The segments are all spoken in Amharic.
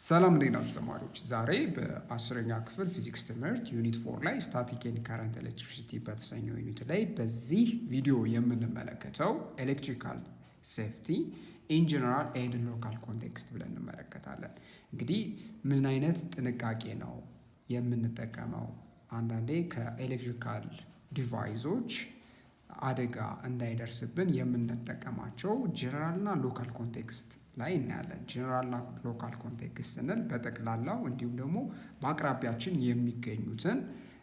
ሰላም እንዴት ናችሁ ተማሪዎች? ዛሬ በ10ኛ ክፍል ፊዚክስ ትምህርት ዩኒት 4 ላይ ስታቲክ ኤንድ ከረንት ኤሌክትሪሲቲ በተሰኘው ዩኒት ላይ በዚህ ቪዲዮ የምንመለከተው ኤሌክትሪካል ሴፍቲ ኢን ጀነራል ኤንድ ሎካል ኮንቴክስት ብለን እንመለከታለን። እንግዲህ ምን አይነት ጥንቃቄ ነው የምንጠቀመው? አንዳንዴ ከኤሌክትሪካል ዲቫይሶች አደጋ እንዳይደርስብን የምንጠቀማቸው ጀነራልና ሎካል ኮንቴክስት ላይ እናያለን። ጀነራልና ሎካል ኮንቴክስት ስንል በጠቅላላው እንዲሁም ደግሞ በአቅራቢያችን የሚገኙትን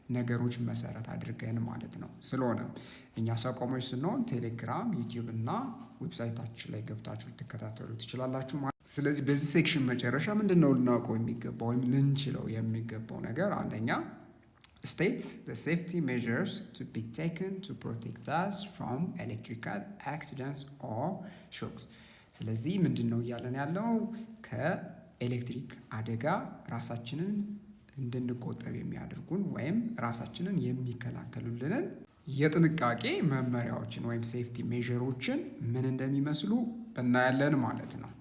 ነገሮች መሰረት አድርገን ማለት ነው። ስለሆነም እኛ ሰቆሞች ስንሆን ቴሌግራም፣ ዩቲዩብ እና ዌብሳይታችን ላይ ገብታችሁ ልትከታተሉ ትችላላችሁ ማለት። ስለዚህ በዚህ ሴክሽን መጨረሻ ምንድን ነው ልናውቀው የሚገባው ወይም ልንችለው የሚገባው ነገር? አንደኛ state the safety measures to be taken to protect us from electrical accidents or shocks. ስለዚህ ምንድን ነው እያለን ያለው? ከኤሌክትሪክ አደጋ ራሳችንን እንድንቆጠብ የሚያደርጉን ወይም ራሳችንን የሚከላከሉልንን የጥንቃቄ መመሪያዎችን ወይም ሴፍቲ ሜዥሮችን ምን እንደሚመስሉ እናያለን ማለት ነው።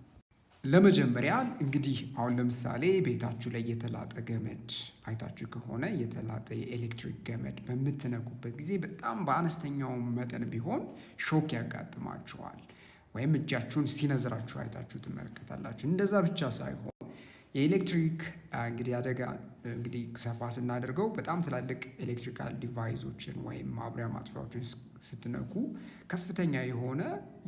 ለመጀመሪያ እንግዲህ አሁን ለምሳሌ ቤታችሁ ላይ የተላጠ ገመድ አይታችሁ ከሆነ የተላጠ የኤሌክትሪክ ገመድ በምትነኩበት ጊዜ በጣም በአነስተኛው መጠን ቢሆን ሾክ ያጋጥማችኋል፣ ወይም እጃችሁን ሲነዝራችሁ አይታችሁ ትመለከታላችሁ። እንደዛ ብቻ ሳይሆን የኤሌክትሪክ እንግዲህ አደጋ እንግዲህ ሰፋ ስናደርገው በጣም ትላልቅ ኤሌክትሪካል ዲቫይሶችን ወይም ማብሪያ ማጥፊያዎችን ስትነኩ ከፍተኛ የሆነ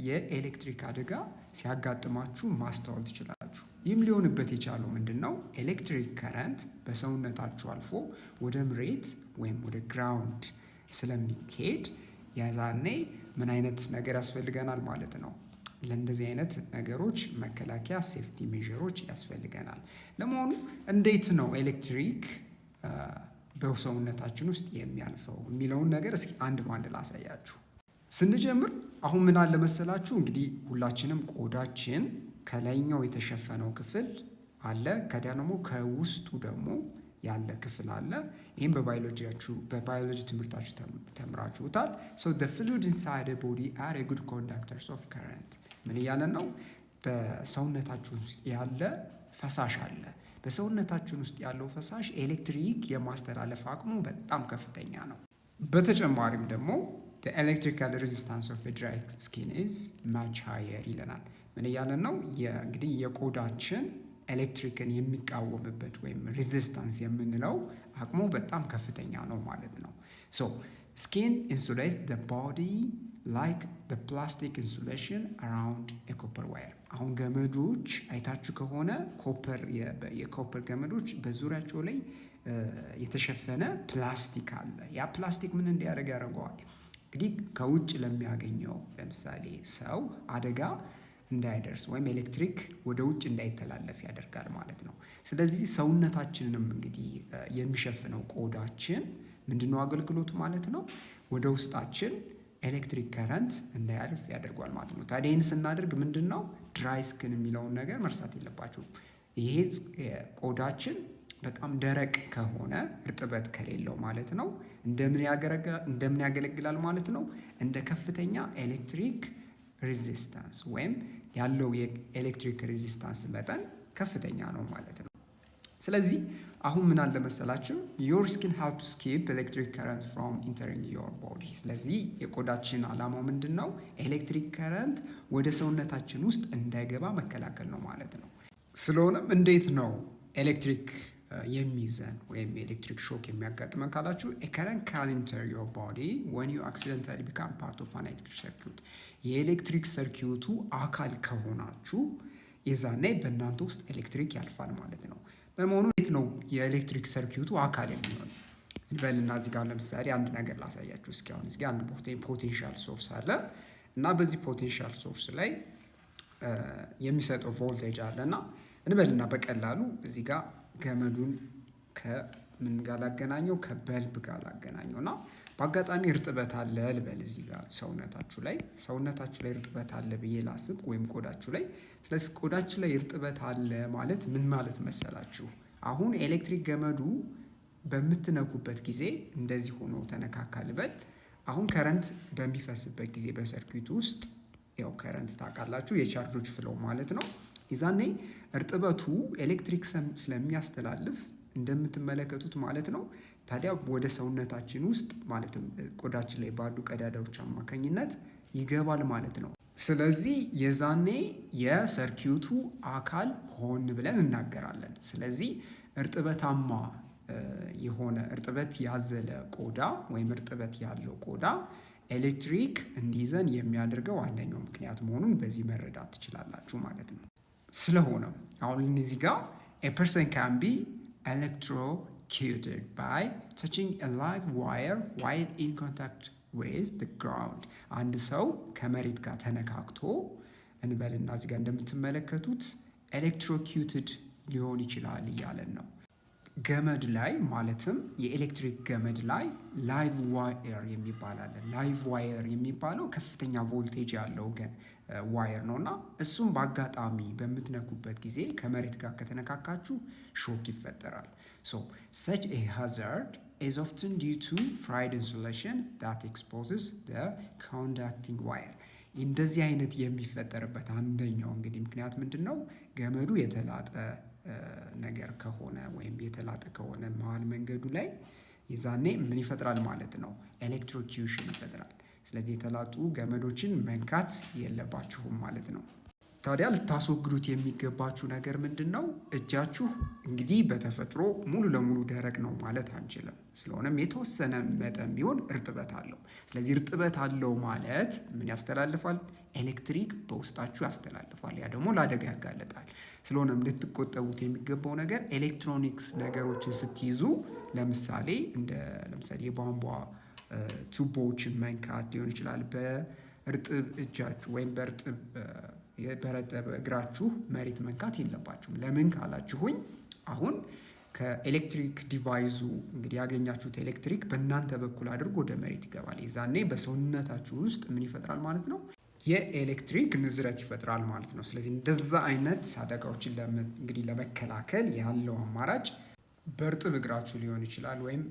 የኤሌክትሪክ አደጋ ሲያጋጥማችሁ ማስተዋል ትችላላችሁ። ይህም ሊሆንበት የቻለው ምንድን ነው? ኤሌክትሪክ ከረንት በሰውነታችሁ አልፎ ወደ መሬት ወይም ወደ ግራውንድ ስለሚሄድ ያዛኔ ምን አይነት ነገር ያስፈልገናል ማለት ነው? ለእንደዚህ አይነት ነገሮች መከላከያ ሴፍቲ ሜዥሮች ያስፈልገናል። ለመሆኑ እንዴት ነው ኤሌክትሪክ በሰውነታችን ውስጥ የሚያልፈው የሚለውን ነገር እስኪ አንድ ባንድ ላሳያችሁ። ስንጀምር አሁን ምን አለ መሰላችሁ? እንግዲህ ሁላችንም ቆዳችን ከላይኛው የተሸፈነው ክፍል አለ፣ ከዚያ ደግሞ ከውስጡ ደግሞ ያለ ክፍል አለ። ይህም በባዮሎጂ ትምህርታችሁ ተምራችሁታል። So the fluid inside the body are a good conductors of current። ምን እያለን ነው? በሰውነታችን ውስጥ ያለ ፈሳሽ አለ። በሰውነታችን ውስጥ ያለው ፈሳሽ ኤሌክትሪክ የማስተላለፍ አቅሙ በጣም ከፍተኛ ነው። በተጨማሪም ደግሞ the electrical resistance of a dry skin is much higher ይለናል። ምን እያለን ነው? እንግዲህ የቆዳችን ኤሌክትሪክን የሚቃወምበት ወይም ሬዚስታንስ የምንለው አቅሙ በጣም ከፍተኛ ነው ማለት ነው። So skin insulates the body like the plastic insulation around a copper wire። አሁን ገመዶች አይታችሁ ከሆነ የኮፐር ገመዶች በዙሪያቸው ላይ የተሸፈነ ፕላስቲክ አለ። ያ ፕላስቲክ ምን እንዲያደርግ ያደርገዋል? እንግዲህ ከውጭ ለሚያገኘው ለምሳሌ ሰው አደጋ እንዳይደርስ ወይም ኤሌክትሪክ ወደ ውጭ እንዳይተላለፍ ያደርጋል ማለት ነው። ስለዚህ ሰውነታችንንም እንግዲህ የሚሸፍነው ቆዳችን ምንድነው አገልግሎቱ ማለት ነው? ወደ ውስጣችን ኤሌክትሪክ ከረንት እንዳያልፍ ያደርጓል ማለት ነው። ታዲያ ይህን ስናደርግ ምንድነው ድራይ ስኪን የሚለውን ነገር መርሳት የለባችሁም። ይሄ ቆዳችን በጣም ደረቅ ከሆነ እርጥበት ከሌለው ማለት ነው እንደምን ያገለግላል ማለት ነው? እንደ ከፍተኛ ኤሌክትሪክ ሬዚስታንስ ወይም ያለው የኤሌክትሪክ ሬዚስታንስ መጠን ከፍተኛ ነው ማለት ነው። ስለዚህ አሁን ምን አለ መሰላችሁ? your skin helps keep electric current from entering your body። ስለዚህ የቆዳችን ዓላማው ምንድን ነው? ኤሌክትሪክ ከረንት ወደ ሰውነታችን ውስጥ እንዳይገባ መከላከል ነው ማለት ነው። ስለሆነም እንዴት ነው ኤሌክትሪክ የሚይዘን ወይም ኤሌክትሪክ ሾክ የሚያጋጥመን ካላችሁ a current can enter your body when you accidentally become part of an electric circuit። የኤሌክትሪክ ሰርኪዩቱ አካል ከሆናችሁ የዛኔ በእናንተ ውስጥ ኤሌክትሪክ ያልፋል ማለት ነው። በመሆኑ እንዴት ነው የኤሌክትሪክ ሰርኪዩቱ አካል የሚሆነው? እንበልና እዚህ ጋር ለምሳሌ አንድ ነገር ላሳያችሁ እስኪ። አሁን እዚህ ጋር አንድ ፖቴንሻል ሶርስ አለ እና በዚህ ፖቴንሻል ሶርስ ላይ የሚሰጠው ቮልቴጅ አለና እንበልና በቀላሉ እዚህ ጋር ገመዱን ከምን ጋር ላገናኘው? ከበልብ ጋር ላገናኘው እና በአጋጣሚ እርጥበት አለ ልበል እዚህ ጋር ሰውነታችሁ ላይ እርጥበት አለ ብዬ ላስብ፣ ወይም ቆዳችሁ ላይ። ስለዚህ ቆዳችሁ ላይ እርጥበት አለ ማለት ምን ማለት መሰላችሁ? አሁን ኤሌክትሪክ ገመዱ በምትነኩበት ጊዜ እንደዚህ ሆኖ ተነካካ ልበል። አሁን ከረንት በሚፈስበት ጊዜ በሰርኪዩት ውስጥ ያው ከረንት ታውቃላችሁ የቻርጆች ፍሎ ማለት ነው። የዛኔ እርጥበቱ ኤሌክትሪክ ስለሚያስተላልፍ እንደምትመለከቱት ማለት ነው። ታዲያ ወደ ሰውነታችን ውስጥ ማለትም ቆዳችን ላይ ባሉ ቀዳዳዎች አማካኝነት ይገባል ማለት ነው። ስለዚህ የዛኔ የሰርኪዩቱ አካል ሆን ብለን እናገራለን። ስለዚህ እርጥበታማ የሆነ እርጥበት ያዘለ ቆዳ ወይም እርጥበት ያለው ቆዳ ኤሌክትሪክ እንዲይዘን የሚያደርገው አንደኛው ምክንያት መሆኑን በዚህ መረዳት ትችላላችሁ ማለት ነው። ስለሆነም አሁን እዚህ ጋር a person can be electrocuted by touching a live wire while in contact with the ground። አንድ ሰው ከመሬት ጋር ተነካክቶ እንበልና እዚህ ጋር እንደምትመለከቱት ኤሌክትሮኪዩትድ ሊሆን ይችላል እያለን ነው። ገመድ ላይ ማለትም የኤሌክትሪክ ገመድ ላይ ላይቭ ዋየር የሚባል አለ። ላይቭ ዋየር የሚባለው ከፍተኛ ቮልቴጅ ያለው ዋየር ነው እና እሱም በአጋጣሚ በምትነኩበት ጊዜ ከመሬት ጋር ከተነካካችሁ ሾክ ይፈጠራል። so such a hazard is often due to fried insulation that exposes the conducting wire። እንደዚህ አይነት የሚፈጠርበት አንደኛው እንግዲህ ምክንያት ምንድን ነው? ገመዱ የተላጠ ነገር ከሆነ ወይም የተላጠ ከሆነ መሀል መንገዱ ላይ የዛኔ ምን ይፈጥራል ማለት ነው? ኤሌክትሮኪዩሽን ይፈጥራል። ስለዚህ የተላጡ ገመዶችን መንካት የለባችሁም ማለት ነው። ታዲያ ልታስወግዱት የሚገባችሁ ነገር ምንድን ነው? እጃችሁ እንግዲህ በተፈጥሮ ሙሉ ለሙሉ ደረቅ ነው ማለት አንችልም። ስለሆነም የተወሰነ መጠን ቢሆን እርጥበት አለው። ስለዚህ እርጥበት አለው ማለት ምን ያስተላልፋል? ኤሌክትሪክ በውስጣችሁ ያስተላልፋል። ያ ደግሞ ለአደጋ ያጋለጣል። ስለሆነም ልትቆጠቡት የሚገባው ነገር ኤሌክትሮኒክስ ነገሮችን ስትይዙ ለምሳሌ የቧንቧ ቱቦዎችን መንካት ሊሆን ይችላል። በእርጥብ እጃችሁ ወይም በረጠበ እግራችሁ መሬት መንካት የለባችሁም። ለምን ካላችሁኝ አሁን ከኤሌክትሪክ ዲቫይዙ እንግዲህ ያገኛችሁት ኤሌክትሪክ በእናንተ በኩል አድርጎ ወደ መሬት ይገባል። የዛኔ በሰውነታችሁ ውስጥ ምን ይፈጥራል ማለት ነው? የኤሌክትሪክ ንዝረት ይፈጥራል ማለት ነው። ስለዚህ እንደዛ አይነት አደጋዎችን እንግዲህ ለመከላከል ያለው አማራጭ በእርጥብ እግራችሁ ሊሆን ይችላል ወይም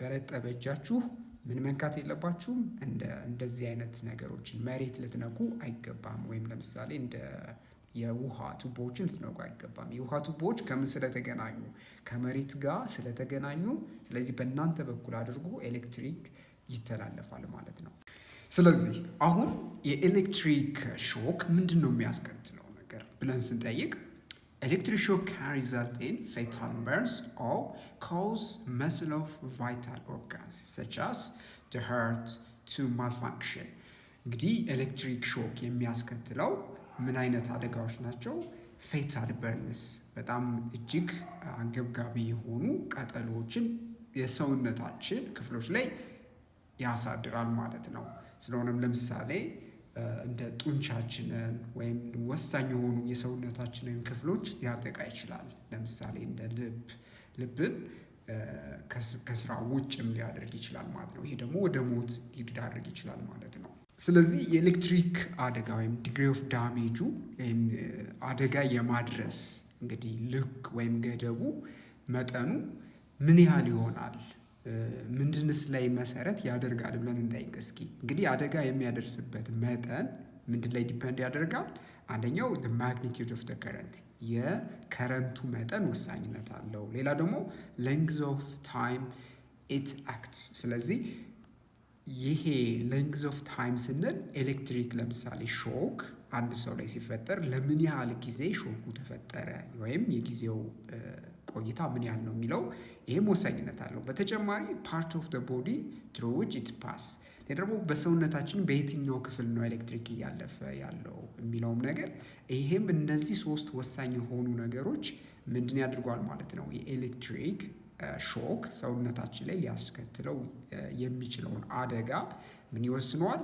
በረጠበ እጃችሁ ምን መንካት የለባችሁም። እንደዚህ አይነት ነገሮችን መሬት ልትነኩ አይገባም። ወይም ለምሳሌ እንደ የውሃ ቱቦዎችን ልትነኩ አይገባም። የውሃ ቱቦዎች ከምን ስለተገናኙ? ከመሬት ጋር ስለተገናኙ፣ ስለዚህ በእናንተ በኩል አድርጎ ኤሌክትሪክ ይተላለፋል ማለት ነው። ስለዚህ አሁን የኤሌክትሪክ ሾክ ምንድን ነው የሚያስከትለው ነገር ብለን ስንጠይቅ electric shock can result in fatal burns or cause muscle of vital organs such as the heart to malfunction። እንግዲህ ኤሌክትሪክ ሾክ የሚያስከትለው ምን አይነት አደጋዎች ናቸው? ፌታል በርንስ፣ በጣም እጅግ አንገብጋቢ የሆኑ ቃጠሎዎችን የሰውነታችን ክፍሎች ላይ ያሳድራል ማለት ነው። ስለሆነም ለምሳሌ እንደ ጡንቻችንን ወይም ወሳኝ የሆኑ የሰውነታችንን ክፍሎች ሊያጠቃ ይችላል። ለምሳሌ እንደ ልብን ከስራ ውጭም ሊያደርግ ይችላል ማለት ነው። ይሄ ደግሞ ወደ ሞት ሊዳርግ ይችላል ማለት ነው። ስለዚህ የኤሌክትሪክ አደጋ ወይም ዲግሪ ኦፍ ዳሜጁ ወይም አደጋ የማድረስ እንግዲህ ልክ ወይም ገደቡ መጠኑ ምን ያህል ይሆናል? ምንድንስ ላይ መሰረት ያደርጋል ብለን እንጠይቅ እስኪ። እንግዲህ አደጋ የሚያደርስበት መጠን ምንድን ላይ ዲፔንድ ያደርጋል? አንደኛው the magnitude of the current፣ የከረንቱ መጠን ወሳኝነት አለው። ሌላ ደግሞ length of time it acts። ስለዚህ ይሄ length of time ስንል ኤሌክትሪክ ለምሳሌ ሾክ አንድ ሰው ላይ ሲፈጠር ለምን ያህል ጊዜ ሾኩ ተፈጠረ ወይም የጊዜው ቆይታ ምን ያህል ነው የሚለው ይሄም ወሳኝነት አለው። በተጨማሪ ፓርት ኦፍ the body through which it pass፣ ደግሞ በሰውነታችን በየትኛው ክፍል ነው ኤሌክትሪክ እያለፈ ያለው የሚለውም ነገር፣ ይሄም እነዚህ ሶስት ወሳኝ የሆኑ ነገሮች ምንድን ያድርጓል ማለት ነው የኤሌክትሪክ ሾክ ሰውነታችን ላይ ሊያስከትለው የሚችለውን አደጋ ምን ይወስነዋል?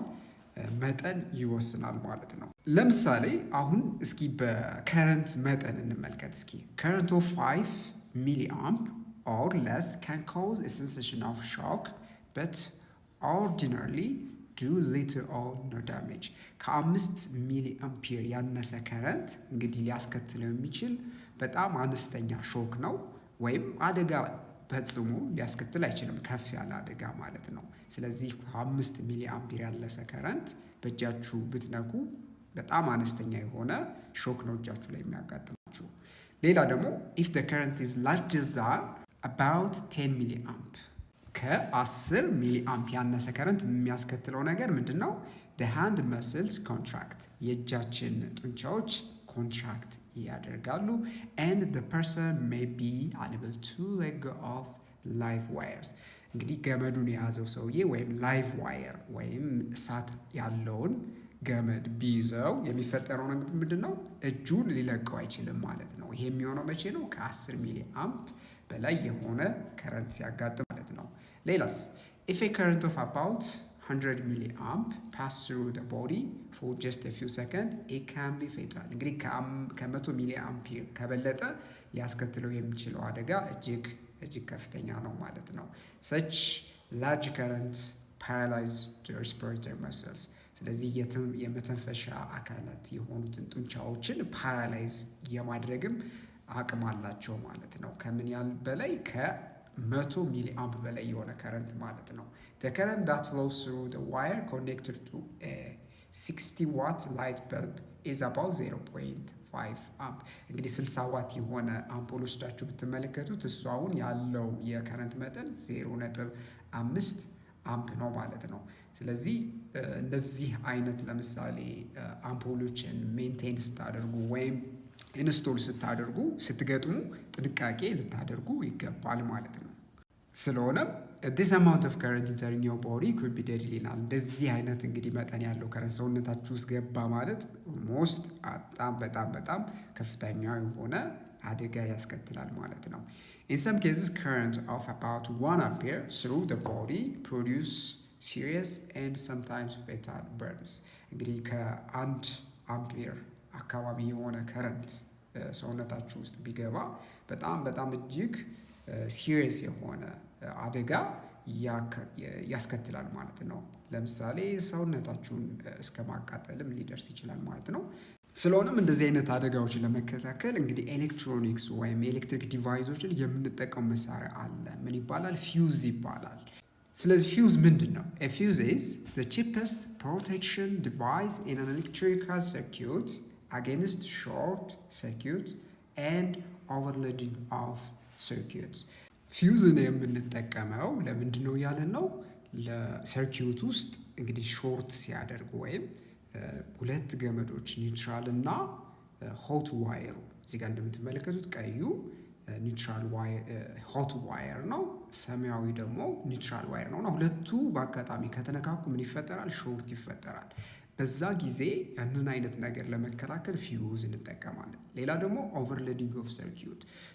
መጠን ይወስናል ማለት ነው። ለምሳሌ አሁን እስኪ በከረንት መጠን እንመልከት እስኪ። ከረንት ኦፍ 5 ሚሊአምፕ or less can cause a sensation of shock but ordinarily do little or no damage። ከ5 ሚሊ አምፒር ያነሰ ከረንት እንግዲህ ሊያስከትለው የሚችል በጣም አነስተኛ ሾክ ነው ወይም አደጋ ፈጽሞ ሊያስከትል አይችልም፣ ከፍ ያለ አደጋ ማለት ነው። ስለዚህ 5 ሚሊ አምፒር ያለሰ ከረንት በእጃችሁ ብትነኩ በጣም አነስተኛ የሆነ ሾክ ነው እጃችሁ ላይ የሚያጋጥማችሁ። ሌላ ደግሞ if the current is larger than about 10 ሚሊ አምፕ ከ10 ሚሊ አምፕ ያነሰ ከረንት የሚያስከትለው ነገር ምንድን ነው? the hand muscles contract የእጃችን ጡንቻዎች ኮንትራክት ያደርጋሉ and the person may be unable to let go of live wires እንግዲህ ገመዱን የያዘው ሰውዬ ወይም ላይቭ ዋየር ወይም እሳት ያለውን ገመድ ቢይዘው የሚፈጠረው ነገር ምንድን ነው? እጁን ሊለቀው አይችልም ማለት ነው። ይሄ የሚሆነው መቼ ነው? ከ10 ሚሊ አምፕ በላይ የሆነ ከረንት ሲያጋጥም ማለት ነው። ሌላስ if a current of about 100 ሚሊ አምፕ pass through the body for just a few seconds it can be fatal እንግዲህ ከ100 ሚሊ አምፒር ከበለጠ ሊያስከትለው የሚችለው አደጋ እጅግ ከፍተኛ ነው ማለት ነው። such large currents paralyze the respiratory muscles ስለዚህ የመተንፈሻ አካላት የሆኑትን ጡንቻዎችን ፓራላይዝ የማድረግም አቅም አላቸው ማለት ነው። ከምን ያህል በላይ? ከ100 ሚሊ አምፕ በላይ የሆነ ከረንት ማለት ነው። the current that flows through the wire connected to a 60 watt light bulb is about 0.5 አምፕ እንግዲህ 60 ዋት የሆነ አምፖል ወስዳችሁ ብትመለከቱት እሱ አሁን ያለው የከረንት መጠን 0.5 አምፕ ነው ማለት ነው። ስለዚህ እንደዚህ አይነት ለምሳሌ አምፖሎችን ሜንቴን ስታደርጉ ወይም ኢንስቶል ስታደርጉ ስትገጥሙ ጥንቃቄ ልታደርጉ ይገባል ማለት ነው። ስለሆነም this amount of current entering your body could be deadly ይላል። እንደዚህ አይነት እንግዲህ መጠን ያለው ከረንት ሰውነታችሁ ውስጥ ገባ ማለት ኦልሞስት በጣም ከፍተኛ የሆነ አደጋ ያስከትላል ማለት ነው። in some cases current of about 1 ampere through the body produce serious and sometimes fatal burns እንግዲህ ከ1 አምፔር አካባቢ የሆነ ከረንት ሰውነታችሁ ውስጥ ቢገባ በጣም እጅግ ሲሪየስ የሆነ አደጋ ያስከትላል ማለት ነው። ለምሳሌ ሰውነታችሁን እስከ ማቃጠልም ሊደርስ ይችላል ማለት ነው። ስለሆነም እንደዚህ አይነት አደጋዎችን ለመከላከል እንግዲህ ኤሌክትሮኒክስ ወይም ኤሌክትሪክ ዲቫይሶችን የምንጠቀሙ መሳሪያ አለ። ምን ይባላል? ፊውዝ ይባላል። ስለዚህ ፊውዝ ምንድን ነው? a fuse is the cheapest protection device in an electrical circuit against short circuit and overloading of circuits ፊውዝን የምንጠቀመው ለምንድን ነው ያለን ነው? ለሰርኪዩት ውስጥ እንግዲህ ሾርት ሲያደርጉ ወይም ሁለት ገመዶች ኒውትራል እና ሆት ዋየሩ እዚህ ጋር እንደምትመለከቱት ቀዩ ኒውትራል ሆት ዋየር ነው፣ ሰማያዊ ደግሞ ኒውትራል ዋየር ነው እና ሁለቱ በአጋጣሚ ከተነካኩ ምን ይፈጠራል? ሾርት ይፈጠራል። በዛ ጊዜ ያንን አይነት ነገር ለመከላከል ፊውዝ እንጠቀማለን። ሌላ ደግሞ ኦቨርሎዲንግ ኦፍ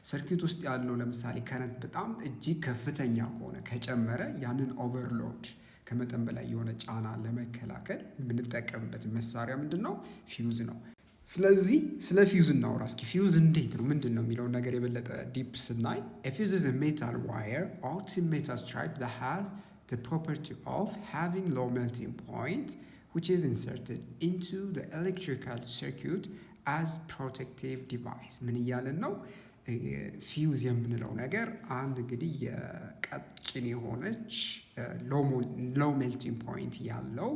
ሰርኪዩት ውስጥ ያለው ለምሳሌ ከረንት በጣም እጅግ ከፍተኛ ከሆነ ከጨመረ ያንን ኦቨርሎድ ከመጠን በላይ የሆነ ጫና ለመከላከል የምንጠቀምበት መሳሪያ ምንድን ነው? ፊውዝ ነው። ስለዚህ ስለ ፊውዝ እናውራ እስኪ። ፊውዝ እንዴት ነው ምንድን ነው የሚለውን ነገር የበለጠ ዲፕ ስናይ a fuse is a metal wire or thin metal stripe that has the property of having low melting point which is inserted into the electrical circuit as protective device ምን እያለን ነው? ፊውዝ የምንለው ነገር አንድ እንግዲህ የቀጭን የሆነች ሎው ሜልቲንግ ፖይንት ያለው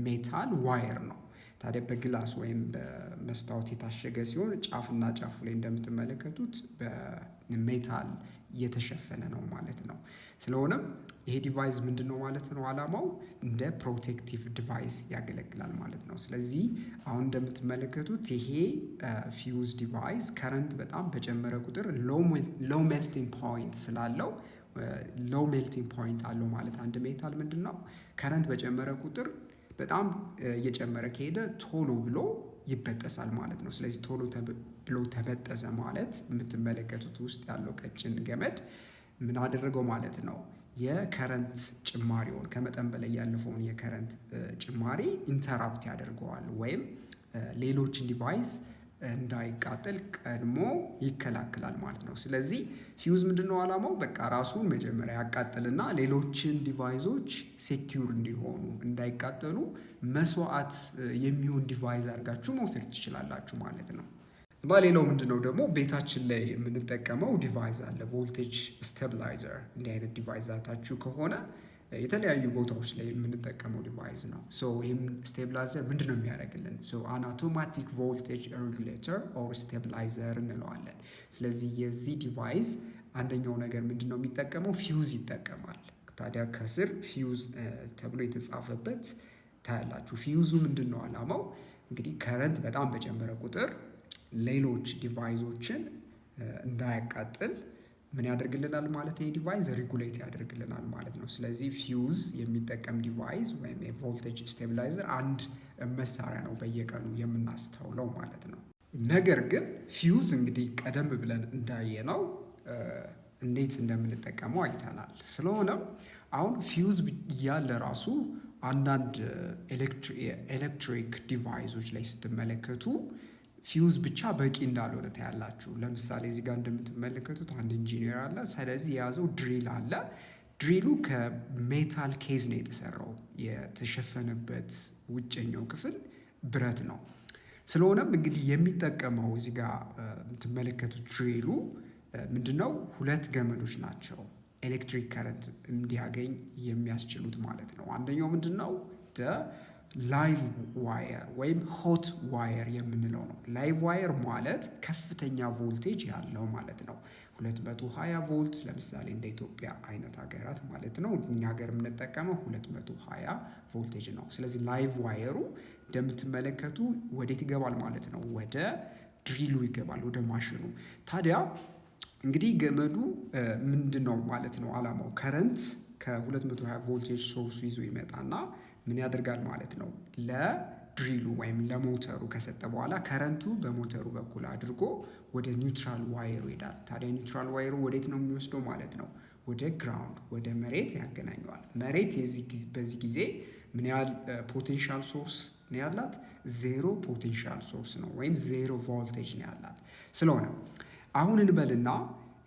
ሜታል ዋየር ነው። ታዲያ በግላስ ወይም በመስታወት የታሸገ ሲሆን ጫፍና ጫፉ ላይ እንደምትመለከቱት በሜታል እየተሸፈነ ነው ማለት ነው። ስለሆነም ይሄ ዲቫይስ ምንድን ነው ማለት ነው? ዓላማው እንደ ፕሮቴክቲቭ ዲቫይስ ያገለግላል ማለት ነው። ስለዚህ አሁን እንደምትመለከቱት ይሄ ፊውዝ ዲቫይስ ከረንት በጣም በጨመረ ቁጥር ሎው ሜልቲንግ ፖይንት ስላለው ሎው ሜልቲንግ ፖይንት አለው ማለት አንድ ሜታል ምንድን ነው ከረንት በጨመረ ቁጥር በጣም እየጨመረ ከሄደ ቶሎ ብሎ ይበጠሳል ማለት ነው። ስለዚህ ቶሎ ብሎ ተበጠሰ ማለት የምትመለከቱት ውስጥ ያለው ቀጭን ገመድ ምን አደረገው ማለት ነው? የከረንት ጭማሪውን ከመጠን በላይ ያለፈውን የከረንት ጭማሪ ኢንተራፕት ያደርገዋል ወይም ሌሎችን ዲቫይስ እንዳይቃጠል ቀድሞ ይከላከላል ማለት ነው። ስለዚህ ፊውዝ ምንድነው ዓላማው? በቃ ራሱን መጀመሪያ ያቃጥልና ሌሎችን ዲቫይሶች ሴኪዩር እንዲሆኑ እንዳይቃጠሉ መስዋዕት የሚሆን ዲቫይስ አድርጋችሁ መውሰድ ትችላላችሁ ማለት ነው። በሌላው ምንድነው ደግሞ ቤታችን ላይ የምንጠቀመው ዲቫይስ አለ፣ ቮልቴጅ ስታቢላይዘር። እንዲህ አይነት ዲቫይስ አታችሁ ከሆነ የተለያዩ ቦታዎች ላይ የምንጠቀመው ዲቫይስ ነው። ሶ ይህም ስቴብላይዘር ምንድን ነው የሚያደርግልን? ሶ አን አውቶማቲክ ቮልቴጅ ሬጉሌተር ኦር ስቴብላይዘር እንለዋለን። ስለዚህ የዚህ ዲቫይስ አንደኛው ነገር ምንድን ነው የሚጠቀመው? ፊውዝ ይጠቀማል። ታዲያ ከስር ፊውዝ ተብሎ የተጻፈበት ታያላችሁ። ፊውዙ ምንድን ነው ዓላማው? እንግዲህ ከረንት በጣም በጨመረ ቁጥር ሌሎች ዲቫይሶችን እንዳያቃጥል ምን ያደርግልናል ማለት ነው? ዲቫይስ ሬጉሌት ያደርግልናል ማለት ነው። ስለዚህ ፊውዝ የሚጠቀም ዲቫይስ ወይም የቮልቴጅ ስቴቢላይዘር አንድ መሳሪያ ነው በየቀኑ የምናስተውለው ማለት ነው። ነገር ግን ፊውዝ እንግዲህ ቀደም ብለን እንዳየነው እንዴት እንደምንጠቀመው አይተናል። ስለሆነም አሁን ፊውዝ እያለ ራሱ አንዳንድ ኤሌክትሪክ ዲቫይሶች ላይ ስትመለከቱ ፊውዝ ብቻ በቂ እንዳልሆነ ታያላችሁ። ለምሳሌ እዚህ ጋር እንደምትመለከቱት አንድ ኢንጂነር አለ። ስለዚህ የያዘው ድሪል አለ። ድሪሉ ከሜታል ኬዝ ነው የተሰራው። የተሸፈነበት ውጨኛው ክፍል ብረት ነው። ስለሆነም እንግዲህ የሚጠቀመው እዚህ ጋር የምትመለከቱት ድሪሉ ምንድነው? ሁለት ገመዶች ናቸው ኤሌክትሪክ ከረንት እንዲያገኝ የሚያስችሉት ማለት ነው። አንደኛው ምንድነው? ላይቭ ዋየር ወይም ሆት ዋየር የምንለው ነው። ላይቭ ዋየር ማለት ከፍተኛ ቮልቴጅ ያለው ማለት ነው። 220 ቮልት ለምሳሌ እንደ ኢትዮጵያ አይነት ሀገራት ማለት ነው። እኛ ሀገር የምንጠቀመው 220 ቮልቴጅ ነው። ስለዚህ ላይቭ ዋየሩ እንደምትመለከቱ ወዴት ይገባል ማለት ነው? ወደ ድሪሉ ይገባል፣ ወደ ማሽኑ። ታዲያ እንግዲህ ገመዱ ምንድን ነው ማለት ነው ዓላማው? ከረንት ከ220 ቮልቴጅ ሶርሱ ይዞ ይመጣና ምን ያደርጋል ማለት ነው? ለድሪሉ ወይም ለሞተሩ ከሰጠ በኋላ ከረንቱ በሞተሩ በኩል አድርጎ ወደ ኒውትራል ዋየሩ ይሄዳል። ታዲያ ኒውትራል ዋየሩ ወዴት ነው የሚወስደው ማለት ነው? ወደ ግራውንድ፣ ወደ መሬት ያገናኘዋል። መሬት በዚህ ጊዜ ምን ያህል ፖቴንሻል ሶርስ ነው ያላት? ዜሮ ፖቴንሻል ሶርስ ነው ወይም ዜሮ ቮልቴጅ ነው ያላት። ስለሆነ አሁን እንበልና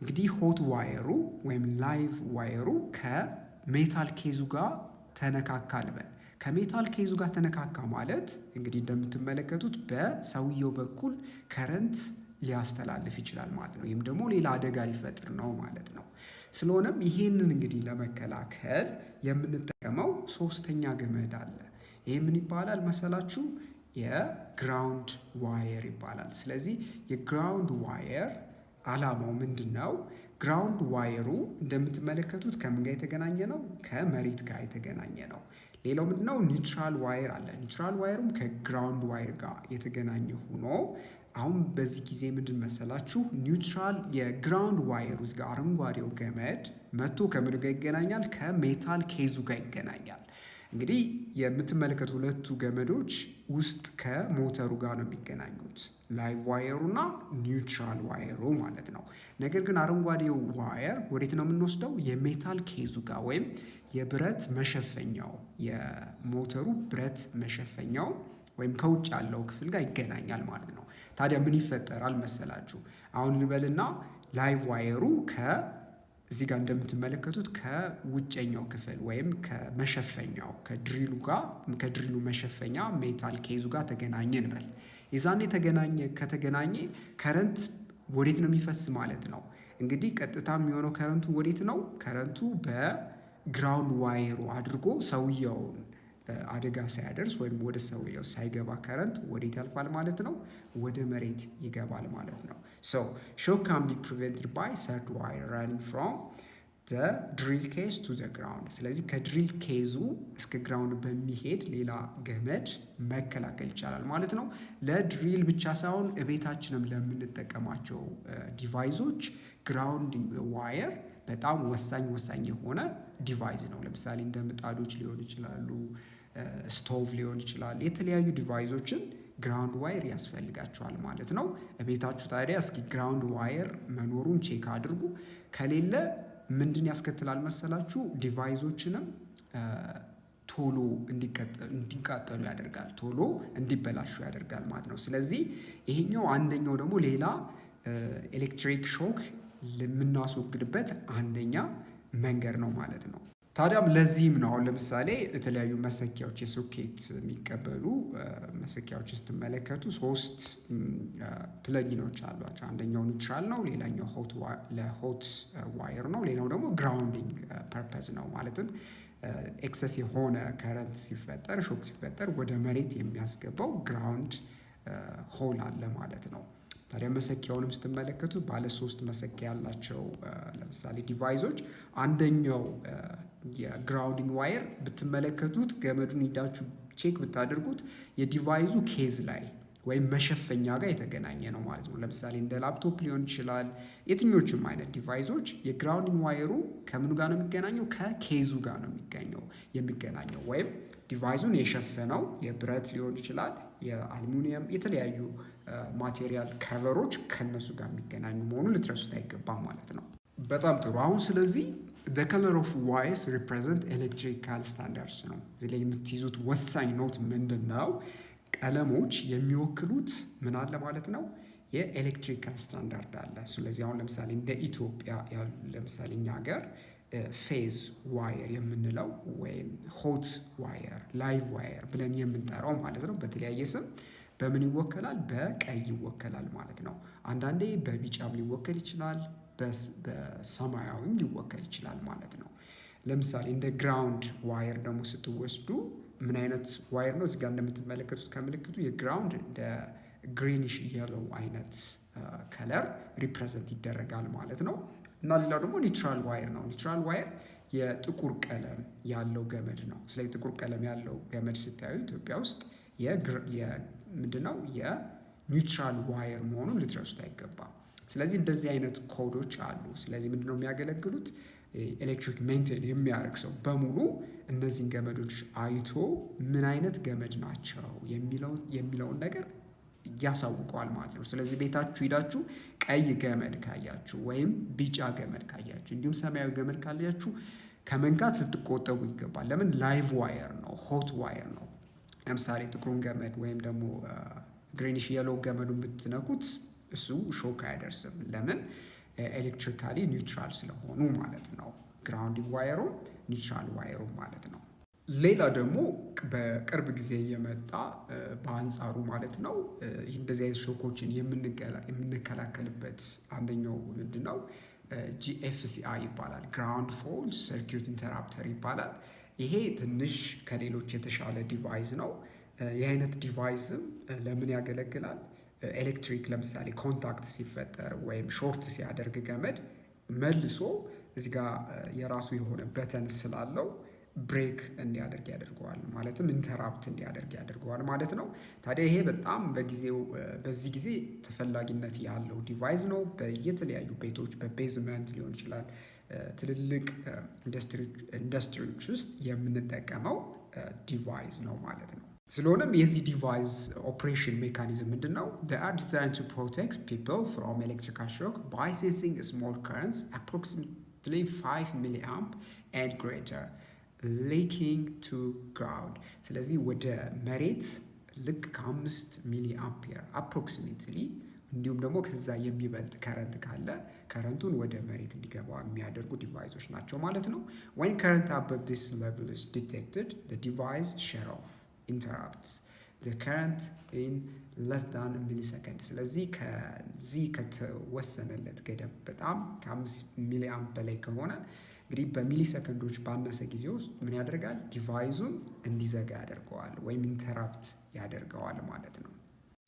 እንግዲህ ሆት ዋየሩ ወይም ላይቭ ዋየሩ ከሜታል ኬዙ ጋር ተነካካ ልበል። ከሜታል ኬዙ ጋር ተነካካ ማለት እንግዲህ እንደምትመለከቱት በሰውየው በኩል ከረንት ሊያስተላልፍ ይችላል ማለት ነው። ይህም ደግሞ ሌላ አደጋ ሊፈጥር ነው ማለት ነው። ስለሆነም ይሄንን እንግዲህ ለመከላከል የምንጠቀመው ሶስተኛ ገመድ አለ። ይህ ምን ይባላል መሰላችሁ? የግራውንድ ዋየር ይባላል። ስለዚህ የግራውንድ ዋየር ዓላማው ምንድን ነው? ግራውንድ ዋየሩ እንደምትመለከቱት ከምን ጋር የተገናኘ ነው? ከመሬት ጋር የተገናኘ ነው። ሌላው ምንድነው? ኒውትራል ዋየር አለ። ኒውትራል ዋየሩም ከግራውንድ ዋየር ጋር የተገናኘ ሆኖ አሁን በዚህ ጊዜ ምንድን መሰላችሁ? ኒውትራል የግራውንድ ዋየሩ እዚህ ጋር አረንጓዴው ገመድ መጥቶ ከምን ጋር ይገናኛል? ከሜታል ኬዙ ጋር ይገናኛል። እንግዲህ የምትመለከቱ ሁለቱ ገመዶች ውስጥ ከሞተሩ ጋር ነው የሚገናኙት፣ ላይቭ ዋየሩ እና ኒውትራል ዋየሩ ማለት ነው። ነገር ግን አረንጓዴው ዋየር ወዴት ነው የምንወስደው? የሜታል ኬዙ ጋር ወይም የብረት መሸፈኛው የሞተሩ ብረት መሸፈኛው ወይም ከውጭ ያለው ክፍል ጋር ይገናኛል ማለት ነው። ታዲያ ምን ይፈጠራል መሰላችሁ? አሁን እንበልና ላይቭ ዋየሩ እዚህ ጋር እንደምትመለከቱት ከውጨኛው ክፍል ወይም ከመሸፈኛው ከድሪሉ መሸፈኛ ሜታል ኬዙ ጋር ተገናኘ እንበል። የዛኔ ከተገናኘ ከረንት ወዴት ነው የሚፈስ ማለት ነው? እንግዲህ ቀጥታ የሚሆነው ከረንቱ ወዴት ነው? ከረንቱ በግራውንድ ዋየሩ አድርጎ ሰውየውን አደጋ ሳያደርስ ወይም ወደ ሰውየው ሳይገባ ከረንት ወዴት ያልፋል ማለት ነው? ወደ መሬት ይገባል ማለት ነው። So shock can be prevented by third wire running from the drill case to the ground። ስለዚህ ከድሪል ኬዙ እስከ ግራውንድ በሚሄድ ሌላ ገመድ መከላከል ይቻላል ማለት ነው። ለድሪል ብቻ ሳይሆን እቤታችንም ለምንጠቀማቸው ዲቫይሶች ግራውንድ ዋየር በጣም ወሳኝ የሆነ ዲቫይስ ነው። ለምሳሌ እንደ ምጣዶች ሊሆን ይችላሉ፣ ስቶቭ ሊሆን ይችላል። የተለያዩ ዲቫይሶችን ግራውንድ ዋየር ያስፈልጋቸዋል ማለት ነው። ቤታችሁ ታዲያ እስኪ ግራውንድ ዋየር መኖሩን ቼክ አድርጉ። ከሌለ ምንድን ያስከትላል መሰላችሁ? ዲቫይሶችንም ቶሎ እንዲቃጠሉ ያደርጋል፣ ቶሎ እንዲበላሹ ያደርጋል ማለት ነው። ስለዚህ ይሄኛው አንደኛው ደግሞ ሌላ ኤሌክትሪክ ሾክ የምናስወግድበት አንደኛ መንገድ ነው ማለት ነው። ታዲያም ለዚህም ነው አሁን ለምሳሌ የተለያዩ መሰኪያዎች የሶኬት የሚቀበሉ መሰኪያዎች ስትመለከቱ 3 ፕለጊኖች አሏቸው። አንደኛው ኒውትራል ነው፣ ሌላኛው ለሆት ዋየር ነው፣ ሌላው ደግሞ ግራውንዲንግ ፐርፐዝ ነው። ማለትም ኤክሰስ የሆነ ከረንት ሲፈጠር ሾክ ሲፈጠር ወደ መሬት የሚያስገባው ግራውንድ ሆል አለ ማለት ነው። ታዲያ መሰኪያውንም ስትመለከቱ ባለ 3 መሰኪያ ያላቸው ለምሳሌ ዲቫይሶች አንደኛው የግራውንዲንግ ዋየር ብትመለከቱት ገመዱን ሂዳችሁ ቼክ ብታደርጉት የዲቫይሱ ኬዝ ላይ ወይም መሸፈኛ ጋር የተገናኘ ነው ማለት ነው። ለምሳሌ እንደ ላፕቶፕ ሊሆን ይችላል። የትኞቹም አይነት ዲቫይሶች የግራውንዲንግ ዋየሩ ከምኑ ጋር ነው የሚገናኘው? ከኬዙ ጋር ነው የሚገናኘው ወይም ዲቫይሱን የሸፈነው የብረት ሊሆን ይችላል፣ የአልሙኒየም፣ የተለያዩ ማቴሪያል ከቨሮች ከነሱ ጋር የሚገናኙ መሆኑን ልትረሱት አይገባም ማለት ነው። በጣም ጥሩ። አሁን ስለዚህ the color of wires represent electrical standards ነው። እዚህ ላይ የምትይዙት ወሳኝ ኖት ምንድን ነው? ቀለሞች የሚወክሉት ምን አለ ማለት ነው? የኤሌክትሪካል ስታንዳርድ አለ። ስለዚህ አሁን ለምሳሌ እንደ ኢትዮጵያ ያሉ ለምሳሌ እኛ ሀገር ፌዝ ዋየር የምንለው ወይም ሆት ዋየር፣ ላይቭ ዋየር ብለን የምንጠራው ማለት ነው በተለያየ ስም በምን ይወከላል? በቀይ ይወከላል ማለት ነው። አንዳንዴ በቢጫም ሊወከል ይችላል፣ በሰማያዊም ሊወከል ይችላል ማለት ነው። ለምሳሌ እንደ ግራውንድ ዋየር ደግሞ ስትወስዱ ምን አይነት ዋየር ነው? እዚጋ እንደምትመለከቱት ከምልክቱ የግራውንድ እንደ ግሪኒሽ የሎው አይነት ከለር ሪፕሬዘንት ይደረጋል ማለት ነው። እና ሌላው ደግሞ ኒውትራል ዋየር ነው። ኒውትራል ዋየር የጥቁር ቀለም ያለው ገመድ ነው። ስለዚህ ጥቁር ቀለም ያለው ገመድ ስታዩ ኢትዮጵያ ውስጥ ምንድነው የኒውትራል ዋየር መሆኑን ልትረሱት አይገባም። ስለዚህ እንደዚህ አይነት ኮዶች አሉ። ስለዚህ ምንድነው የሚያገለግሉት? ኤሌክትሪክ ሜንቴን የሚያደርግ ሰው በሙሉ እነዚህን ገመዶች አይቶ ምን አይነት ገመድ ናቸው የሚለውን ነገር ያሳውቀዋል ማለት ነው። ስለዚህ ቤታችሁ ሂዳችሁ ቀይ ገመድ ካያችሁ ወይም ቢጫ ገመድ ካያችሁ እንዲሁም ሰማያዊ ገመድ ካያችሁ ከመንካት ልትቆጠቡ ይገባል። ለምን? ላይቭ ዋየር ነው፣ ሆት ዋየር ነው። ለምሳሌ ጥቁሩን ገመድ ወይም ደግሞ ግሪኒሽ የሎው ገመዱን ብትነኩት እሱ ሾክ አያደርስም። ለምን? ኤሌክትሪካሊ ኒውትራል ስለሆኑ ማለት ነው። ግራውንዲንግ ዋየሩ ኒውትራል ዋየሩ ማለት ነው። ሌላ ደግሞ በቅርብ ጊዜ የመጣ በአንጻሩ ማለት ነው እንደዚህ አይነት ሾኮችን የምንከላከልበት አንደኛው ምንድን ነው? GFCI ይባላል። ግራውንድ ፎልስ ሰርኪዩት ኢንተራፕተር ይባላል። ይሄ ትንሽ ከሌሎች የተሻለ ዲቫይስ ነው። ይህ አይነት ዲቫይስም ለምን ያገለግላል? ኤሌክትሪክ ለምሳሌ ኮንታክት ሲፈጠር ወይም ሾርት ሲያደርግ ገመድ መልሶ እዚህ ጋር የራሱ የሆነ በተን ስላለው ብሬክ እንዲያደርግ ያደርገዋል፣ ማለትም ኢንተራፕት እንዲያደርግ ያደርገዋል ማለት ነው። ታዲያ ይሄ በጣም በዚህ ጊዜ ተፈላጊነት ያለው ዲቫይስ ነው። በየተለያዩ ቤቶች በቤዝመንት ሊሆን ይችላል፣ ትልልቅ ኢንዱስትሪዎች ውስጥ የምንጠቀመው ዲቫይስ ነው ማለት ነው። ስለሆነም የዚህ ዲቫይስ ኦፕሬሽን ሜካኒዝም ምንድን ነው? they are designed to protect people from electrical shock by sensing small currents approximately 5 milliamp and greater leaking to ground። ስለዚህ ወደ መሬት ልክ ከ5 ሚሊ አምፒየር አፕሮክሲሜትሊ እንዲሁም ደግሞ ከዛ የሚበልጥ ከረንት ካለ ከረንቱን ወደ መሬት እንዲገባ የሚያደርጉ ዲቫይሶች ናቸው ማለት ነው። when current above this level is detected the device shut off interrupts the current in less than a millisecond። ስለዚህ ከዚህ ከተወሰነለት ገደብ በጣም ከ5 ሚሊ አምፕ በላይ ከሆነ እንግዲህ በሚሊ ሰከንዶች ባነሰ ጊዜ ውስጥ ምን ያደርጋል? ዲቫይሱን እንዲዘጋ ያደርገዋል ወይም ኢንተራፕት ያደርገዋል ማለት ነው።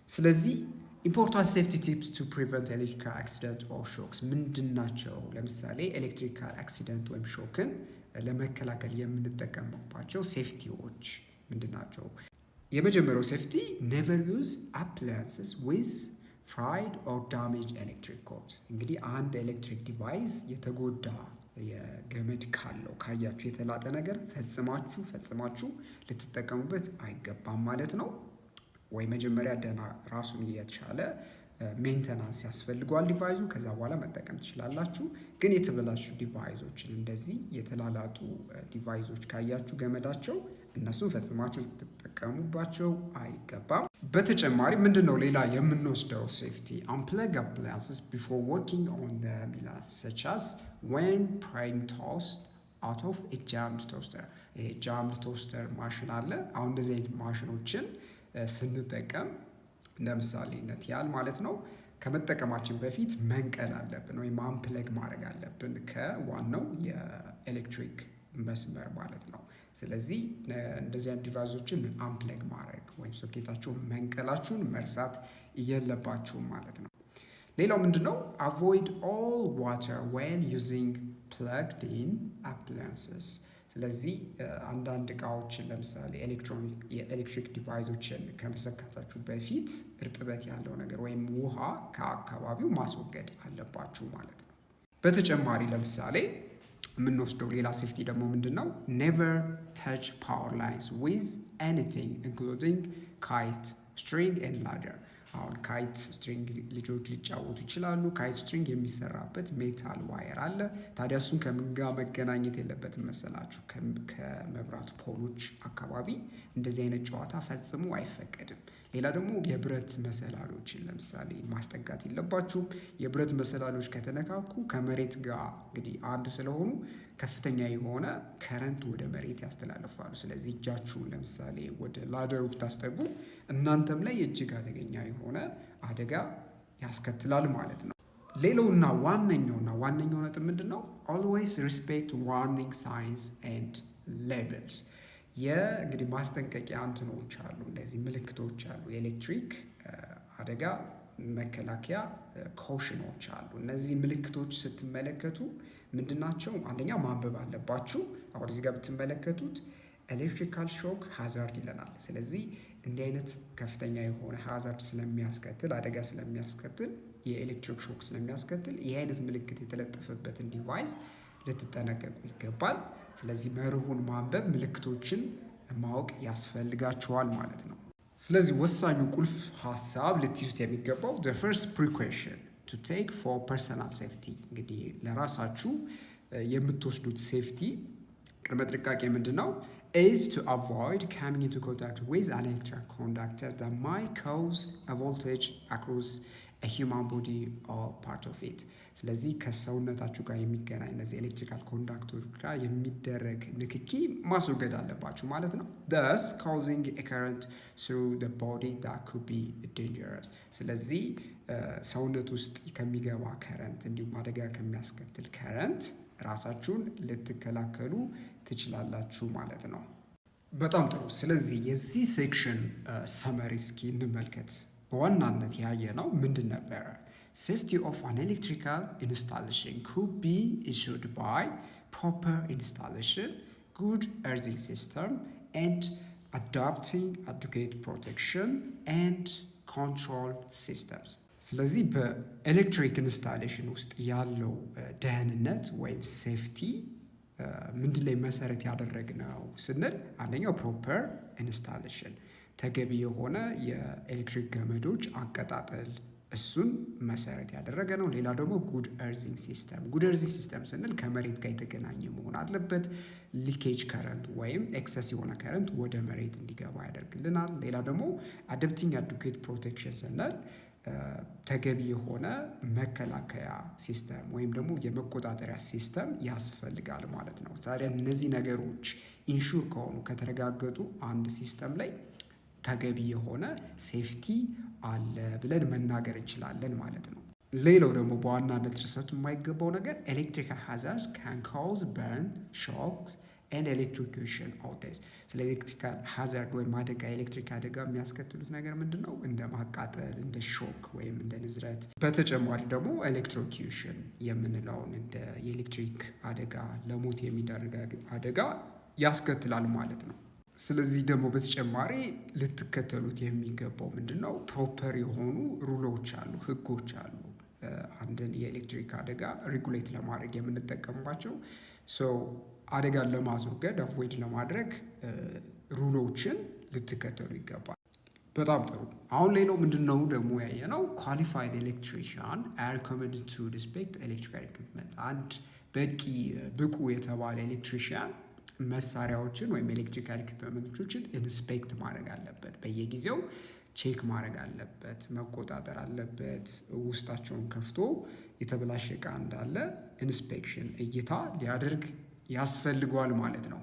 ስለዚህ ኢምፖርታንት ሴፍቲ ቲፕስ ቱ ፕሪቨንት ኤሌክትሪካል አክሲደንት ኦር ሾክስ ምንድን ናቸው? ለምሳሌ ኤሌክትሪካል አክሲደንት ወይም ሾክን ለመከላከል የምንጠቀምባቸው ሴፍቲዎች ምንድን ናቸው? የመጀመሪያው ሴፍቲ ኔቨር ዩዝ አፕላያንስስ ዊዝ ፍራይድ ኦር ዳሜጅ ኤሌክትሪክ ኮርድስ። እንግዲህ አንድ ኤሌክትሪክ ዲቫይስ የተጎዳ የገመድ ካለው ካያችሁ የተላጠ ነገር ፈጽማችሁ ልትጠቀሙበት አይገባም ማለት ነው። ወይ መጀመሪያ ደህና ራሱን የቻለ ሜንተናንስ ያስፈልገዋል ዲቫይሱ። ከዛ በኋላ መጠቀም ትችላላችሁ። ግን የተበላሹ ዲቫይሶችን እንደዚህ የተላላጡ ዲቫይሶች ካያችሁ ገመዳቸው እነሱን ፈጽማችሁ ልትጠቀሙባቸው አይገባም። በተጨማሪ ምንድነው ሌላ የምንወስደው ሴፍቲ? unplug appliances before working on them ይላል such as when prying toast out of a jammed toaster። ይሄ jammed toaster ማሽን አለ። አሁን እንደዚህ አይነት ማሽኖችን ስንጠቀም ለምሳሌነት ያህል ማለት ነው ከመጠቀማችን በፊት መንቀል አለብን ወይም አንፕለግ ማድረግ አለብን ከዋናው የኤሌክትሪክ መስመር ማለት ነው። ስለዚህ እንደዚህ አይነት ዲቫይሶችን አንፕለግ ማድረግ ወይም ሶኬታቸውን መንቀላችሁን መርሳት የለባችሁም ማለት ነው። ሌላው ምንድነው? አቮይድ ኦል ዋተር ዌን ዩዚንግ ፕለግድ ኢን አፕላያንስስ። ስለዚህ አንዳንድ እቃዎችን ለምሳሌ የኤሌክትሪክ ዲቫይሶችን ከመሰካታችሁ በፊት እርጥበት ያለው ነገር ወይም ውሃ ከአካባቢው ማስወገድ አለባችሁ ማለት ነው። በተጨማሪ ለምሳሌ የምንወስደው ሌላ ሴፍቲ ደግሞ ምንድን ነው? ኔቨር ተች ፓወር ላይንስ ዊዝ ኤኒቲንግ ኢንክሉዲንግ ካይት ስትሪንግ ኤንድ ላደር። አሁን ካይት ስትሪንግ ልጆች ሊጫወቱ ይችላሉ። ካይት ስትሪንግ የሚሰራበት ሜታል ዋየር አለ። ታዲያ እሱን ከምን ጋር መገናኘት የለበትም መሰላችሁ? ከመብራት ፖሎች አካባቢ እንደዚህ አይነት ጨዋታ ፈጽሞ አይፈቀድም። ሌላ ደግሞ የብረት መሰላሎችን ለምሳሌ ማስጠጋት የለባችሁም። የብረት መሰላሎች ከተነካኩ ከመሬት ጋር እንግዲህ አንድ ስለሆኑ ከፍተኛ የሆነ ከረንት ወደ መሬት ያስተላልፋሉ። ስለዚህ እጃችሁን ለምሳሌ ወደ ላደሩ ብታስጠጉ እናንተም ላይ እጅግ አደገኛ የሆነ አደጋ ያስከትላል ማለት ነው። ሌላውና ዋነኛው ነጥብ ምንድን ነው? ኦልዌይስ ሪስፔክት ዋርኒንግ ሳይንስ ኤንድ ሌበልስ። እንግዲህ ማስጠንቀቂያ እንትኖች አሉ፣ እንደዚህ ምልክቶች አሉ። የኤሌክትሪክ አደጋ መከላከያ ኮሽኖች አሉ። እነዚህ ምልክቶች ስትመለከቱ ምንድናቸው? አንደኛ ማንበብ አለባችሁ። አሁን እዚህ ጋር ብትመለከቱት ኤሌክትሪካል ሾክ ሃዛርድ ይለናል። ስለዚህ እንዲህ አይነት ከፍተኛ የሆነ ሃዛርድ ስለሚያስከትል አደጋ ስለሚያስከትል የኤሌክትሪክ ሾክ ስለሚያስከትል ይህ አይነት ምልክት የተለጠፈበትን ዲቫይስ ልትጠነቀቁ ይገባል። ስለዚህ መርሁን ማንበብ፣ ምልክቶችን ማወቅ ያስፈልጋችኋል ማለት ነው። ስለዚህ ወሳኙ ቁልፍ ሀሳብ ልትይዙት የሚገባው the first precaution to take for personal safety። እንግዲህ ለራሳችሁ የምትወስዱት ሴፍቲ ቅድመ ጥንቃቄ ምንድን ነው? is to avoid coming into contact with an electric conductor that might cause a voltage across a human body or part of it። ስለዚህ ከሰውነታችሁ ጋር የሚገናኝ እነዚህ ኤሌክትሪካል ኮንዳክቶች ጋር የሚደረግ ንክኪ ማስወገድ አለባችሁ ማለት ነው። thus causing a current through the body that could be dangerous። ስለዚህ ሰውነት ውስጥ ከሚገባ ከረንት እንዲሁም አደጋ ከሚያስከትል ከረንት ራሳችሁን ልትከላከሉ ትችላላችሁ ማለት ነው። በጣም ጥሩ። ስለዚህ የዚህ ሴክሽን ሰመሪ እስኪ እንመልከት። በዋናነት ያየነው ምንድን ነበረ? Safety of an electrical installation could be ensured by proper installation, good earthing system, and adapting adequate protection and control systems። ስለዚህ በኤሌክትሪክ ኢንስታሌሽን ውስጥ ያለው ደህንነት ወይም ሴፍቲ ምንድን ላይ መሰረት ያደረግነው ስንል አንደኛው ፕሮፐር ኢንስታሌሽን፣ ተገቢ የሆነ የኤሌክትሪክ ገመዶች አቀጣጠል እሱን መሰረት ያደረገ ነው። ሌላ ደግሞ ጉድ ኤርዚንግ ሲስተም። ጉድ ኤርዚንግ ሲስተም ስንል ከመሬት ጋር የተገናኘ መሆን አለበት። ሊኬጅ ከረንት ወይም ኤክሰስ የሆነ ከረንት ወደ መሬት እንዲገባ ያደርግልናል። ሌላ ደግሞ አዳፕቲንግ አዲኩዌት ፕሮቴክሽን ስንል ተገቢ የሆነ መከላከያ ሲስተም ወይም ደግሞ የመቆጣጠሪያ ሲስተም ያስፈልጋል ማለት ነው። ታዲያ እነዚህ ነገሮች ኢንሹር ከሆኑ ከተረጋገጡ አንድ ሲስተም ላይ ተገቢ የሆነ ሴፍቲ አለ ብለን መናገር እንችላለን ማለት ነው። ሌላው ደግሞ በዋናነት ርዕሰቱ የማይገባው ነገር ኤሌክትሪካል ሃዛርድስ ካን ካውዝ በርን ሾክስ ኤንድ ኤሌክትሮኪዩሽን ኦውቴጅ። ስለ ኤሌክትሪካል ሃዛርድ ወይም አደጋ የኤሌክትሪክ አደጋ የሚያስከትሉት ነገር ምንድን ነው? እንደ ማቃጠል፣ እንደ ሾክ ወይም እንደ ንዝረት፣ በተጨማሪ ደግሞ ኤሌክትሮኪዩሽን የምንለውን እንደ የኤሌክትሪክ አደጋ ለሞት የሚዳርግ አደጋ ያስከትላል ማለት ነው። ስለዚህ ደግሞ በተጨማሪ ልትከተሉት የሚገባው ምንድን ነው? ፕሮፐር የሆኑ ሩሎች አሉ፣ ህጎች አሉ። አንድን የኤሌክትሪክ አደጋ ሬጉሌት ለማድረግ የምንጠቀምባቸው አደጋን ለማስወገድ አቮይድ ለማድረግ ሩሎችን ልትከተሉ ይገባል። በጣም ጥሩ። አሁን ሌላው ምንድን ነው ደግሞ ያየነው? ኳሊፋይድ ኤሌክትሪሽያን አር ሪኮመንድድ ቱ ሪስፔክት ኤሌክትሪካል ኢኩዊፕመንት። አንድ ብቁ የተባለ ኤሌክትሪሽያን መሳሪያዎችን ወይም ኤሌክትሪካል ኢኩዊፕመንቶችን ኢንስፔክት ማድረግ አለበት። በየጊዜው ቼክ ማድረግ አለበት፣ መቆጣጠር አለበት። ውስጣቸውን ከፍቶ የተበላሸ እቃ እንዳለ ኢንስፔክሽን እይታ ሊያደርግ ያስፈልገዋል ማለት ነው።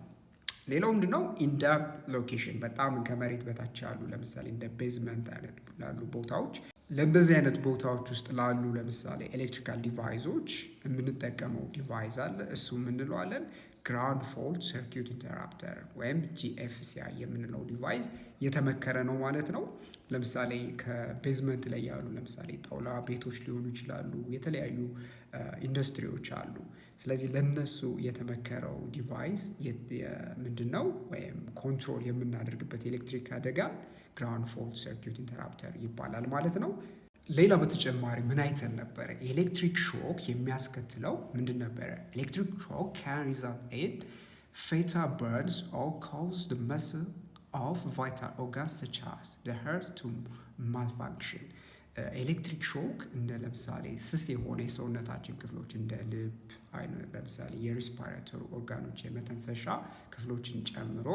ሌላው ምንድነው? ኢንዳፕ ሎኬሽን፣ በጣም ከመሬት በታች ያሉ ለምሳሌ እንደ ቤዝመንት አይነት ላሉ ቦታዎች፣ ለእንደዚህ አይነት ቦታዎች ውስጥ ላሉ ለምሳሌ ኤሌክትሪካል ዲቫይሶች የምንጠቀመው ዲቫይስ አለ። እሱ የምንለዋለን ግራውንድ ፎልት ሰርኪዩት ኢንተራፕተር ወይም GFCI የምንለው ዲቫይስ የተመከረ ነው ማለት ነው። ለምሳሌ ከቤዝመንት ላይ ያሉ ለምሳሌ ጣውላ ቤቶች ሊሆኑ ይችላሉ፣ የተለያዩ ኢንዱስትሪዎች አሉ። ስለዚህ ለነሱ የተመከረው ዲቫይስ ምንድን ነው ወይም ኮንትሮል የምናደርግበት ኤሌክትሪክ አደጋ ግራውንድ ፎልት ሰርኪዩት ኢንተራፕተር ይባላል ማለት ነው። ሌላ በተጨማሪ ምን አይተን ነበረ? ኤሌክትሪክ ሾክ የሚያስከትለው ምንድን ነበረ? ኤሌክትሪክ ሾክ can result in fatal burns or cause the muscle of vital organs such as the heart to malfunction። ኤሌክትሪክ ሾክ እንደ ለምሳሌ ስስ የሆነ የሰውነታችን ክፍሎች እንደ ልብ አይነት ለምሳሌ የሪስፓራቶሪ ኦርጋኖች የመተንፈሻ ክፍሎችን ጨምሮ